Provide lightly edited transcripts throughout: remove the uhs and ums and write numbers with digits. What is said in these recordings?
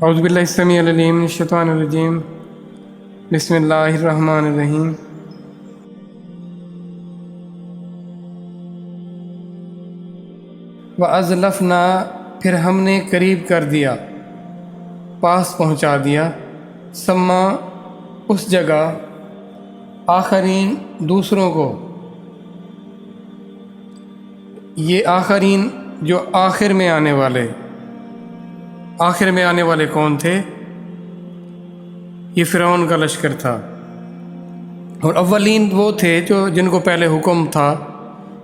اعوذ باللہ السمیع العلیم من الشیطان الرجیم بسم اللہ الرحمن الرحیم۔ وَأَزْلَفْنَا، پھر ہم نے قریب کر دیا، پاس پہنچا دیا، سما اس جگہ، آخرین دوسروں کو۔ یہ آخرین جو آخر میں آنے والے، آخر میں آنے والے کون تھے؟ یہ فرعون کا لشکر تھا، اور اولین وہ تھے جن کو پہلے حکم تھا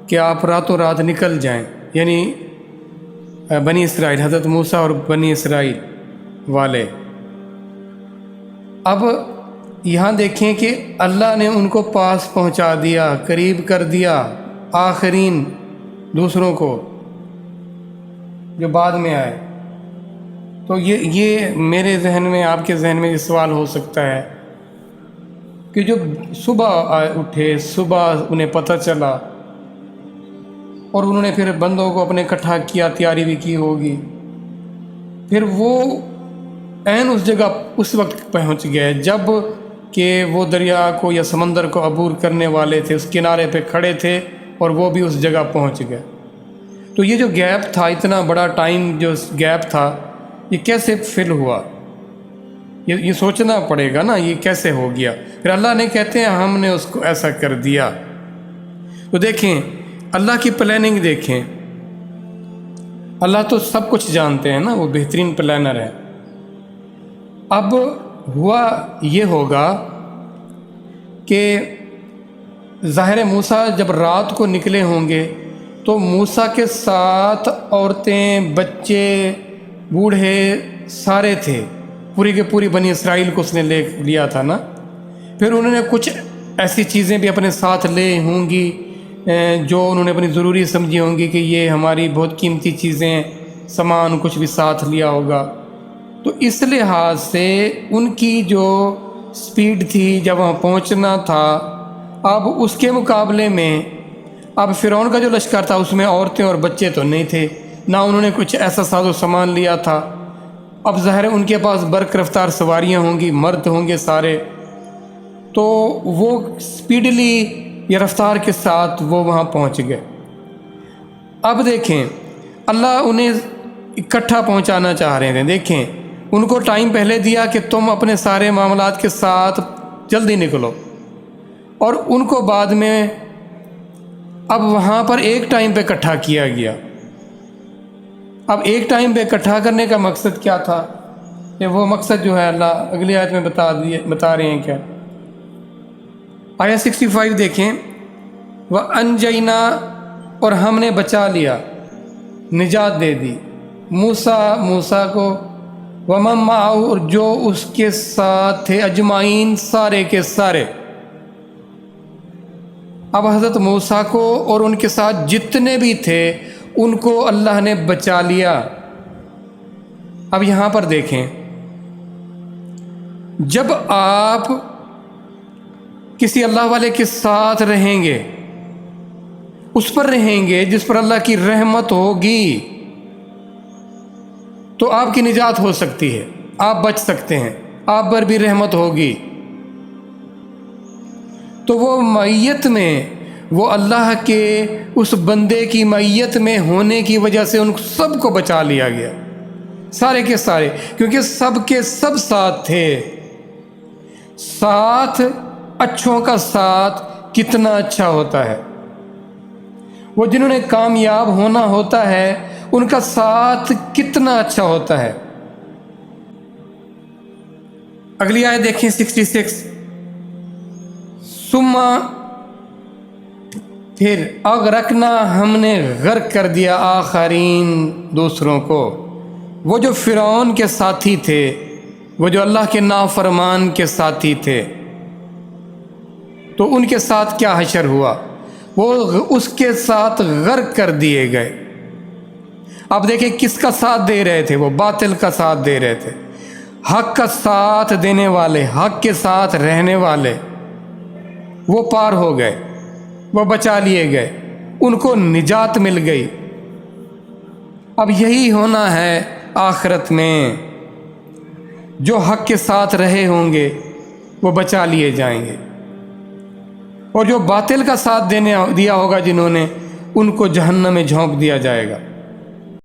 کہ آپ راتوں رات نکل جائیں، یعنی بنی اسرائیل، حضرت موسیٰ اور بنی اسرائیل والے۔ اب یہاں دیکھیں کہ اللہ نے ان کو پاس پہنچا دیا، قریب کر دیا، آخرین دوسروں کو جو بعد میں آئے۔ تو یہ میرے ذہن میں، آپ کے ذہن میں یہ سوال ہو سکتا ہے کہ جو صبح اٹھے، صبح انہیں پتہ چلا اور انہوں نے پھر بندوں کو اپنے اکٹھا کیا، تیاری بھی کی ہوگی، پھر وہ عین اس جگہ اس وقت پہنچ گئے جب کہ وہ دریا کو یا سمندر کو عبور کرنے والے تھے، اس کنارے پہ کھڑے تھے اور وہ بھی اس جگہ پہنچ گئے۔ تو یہ جو گیپ تھا، اتنا بڑا ٹائم جو گیپ تھا، یہ کیسے فل ہوا؟ یہ سوچنا پڑے گا نا، یہ کیسے ہو گیا؟ پھر اللہ نے کہتے ہیں ہم نے اس کو ایسا کر دیا۔ تو دیکھیں اللہ کی پلاننگ، دیکھیں اللہ تو سب کچھ جانتے ہیں نا، وہ بہترین پلانر ہے۔ اب ہوا یہ ہوگا کہ ظاہر موسیٰ جب رات کو نکلے ہوں گے تو موسیٰ کے ساتھ عورتیں، بچے، بوڑھے سارے تھے، پوری کے پوری بنی اسرائیل کو اس نے لے لیا تھا نا۔ پھر انہوں نے کچھ ایسی چیزیں بھی اپنے ساتھ لے ہوں گی جو انہوں نے اپنی ضروری سمجھی ہوں گی کہ یہ ہماری بہت قیمتی چیزیں، سامان کچھ بھی ساتھ لیا ہوگا۔ تو اس لحاظ سے ان کی جو سپیڈ تھی جب وہاں پہنچنا تھا، اب اس کے مقابلے میں اب فرعون کا جو لشکر تھا اس میں عورتیں اور بچے تو نہیں تھے، نہ انہوں نے کچھ ایسا ساز و سامان لیا تھا۔ اب ظاہر ان کے پاس برق رفتار سواریاں ہوں گی، مرد ہوں گے سارے، تو وہ سپیڈلی یا رفتار کے ساتھ وہ وہاں پہنچ گئے۔ اب دیکھیں اللہ انہیں اکٹھا پہنچانا چاہ رہے تھے۔ دیکھیں ان کو ٹائم پہلے دیا کہ تم اپنے سارے معاملات کے ساتھ جلدی نکلو، اور ان کو بعد میں اب وہاں پر ایک ٹائم پہ اکٹھا کیا گیا۔ اب ایک ٹائم پہ اکٹھا کرنے کا مقصد کیا تھا؟ کہ وہ مقصد جو ہے اللہ اگلی آیت میں بتا رہے ہیں کیا؟ آیت 65 دیکھیں، وَأَنْجَيْنَا، اور ہم نے بچا لیا، نجات دے دی موسیٰ کو، وَمَن مَّعَهُ، اور جو اس کے ساتھ تھے، اجمعین، سارے کے سارے۔ اب حضرت موسیٰ کو اور ان کے ساتھ جتنے بھی تھے ان کو اللہ نے بچا لیا۔ اب یہاں پر دیکھیں، جب آپ کسی اللہ والے کے ساتھ رہیں گے، اس پر رہیں گے جس پر اللہ کی رحمت ہوگی، تو آپ کی نجات ہو سکتی ہے، آپ بچ سکتے ہیں، آپ پر بھی رحمت ہوگی۔ تو وہ معیت میں، وہ اللہ کے اس بندے کی معیت میں ہونے کی وجہ سے ان سب کو بچا لیا گیا، سارے کے سارے، کیونکہ سب کے سب ساتھ تھے۔ ساتھ اچھوں کا ساتھ کتنا اچھا ہوتا ہے، وہ جنہوں نے کامیاب ہونا ہوتا ہے ان کا ساتھ کتنا اچھا ہوتا ہے۔ اگلی آیت دیکھیں 66، ثم، پھر اغرقنا، ہم نے غرق کر دیا، آخرین، دوسروں کو، وہ جو فرعون کے ساتھی تھے، وہ جو اللہ کے نافرمان کے ساتھی تھے، تو ان کے ساتھ کیا حشر ہوا؟ وہ اس کے ساتھ غرق کر دیے گئے۔ اب دیکھیں کس کا ساتھ دے رہے تھے؟ وہ باطل کا ساتھ دے رہے تھے۔ حق کا ساتھ دینے والے، حق کے ساتھ رہنے والے، وہ پار ہو گئے، وہ بچا لیے گئے، ان کو نجات مل گئی۔ اب یہی ہونا ہے آخرت میں۔ جو حق کے ساتھ رہے ہوں گے وہ بچا لیے جائیں گے، اور جو باطل کا ساتھ دیا ہوگا جنہوں نے، ان کو جہنم میں جھونک دیا جائے گا۔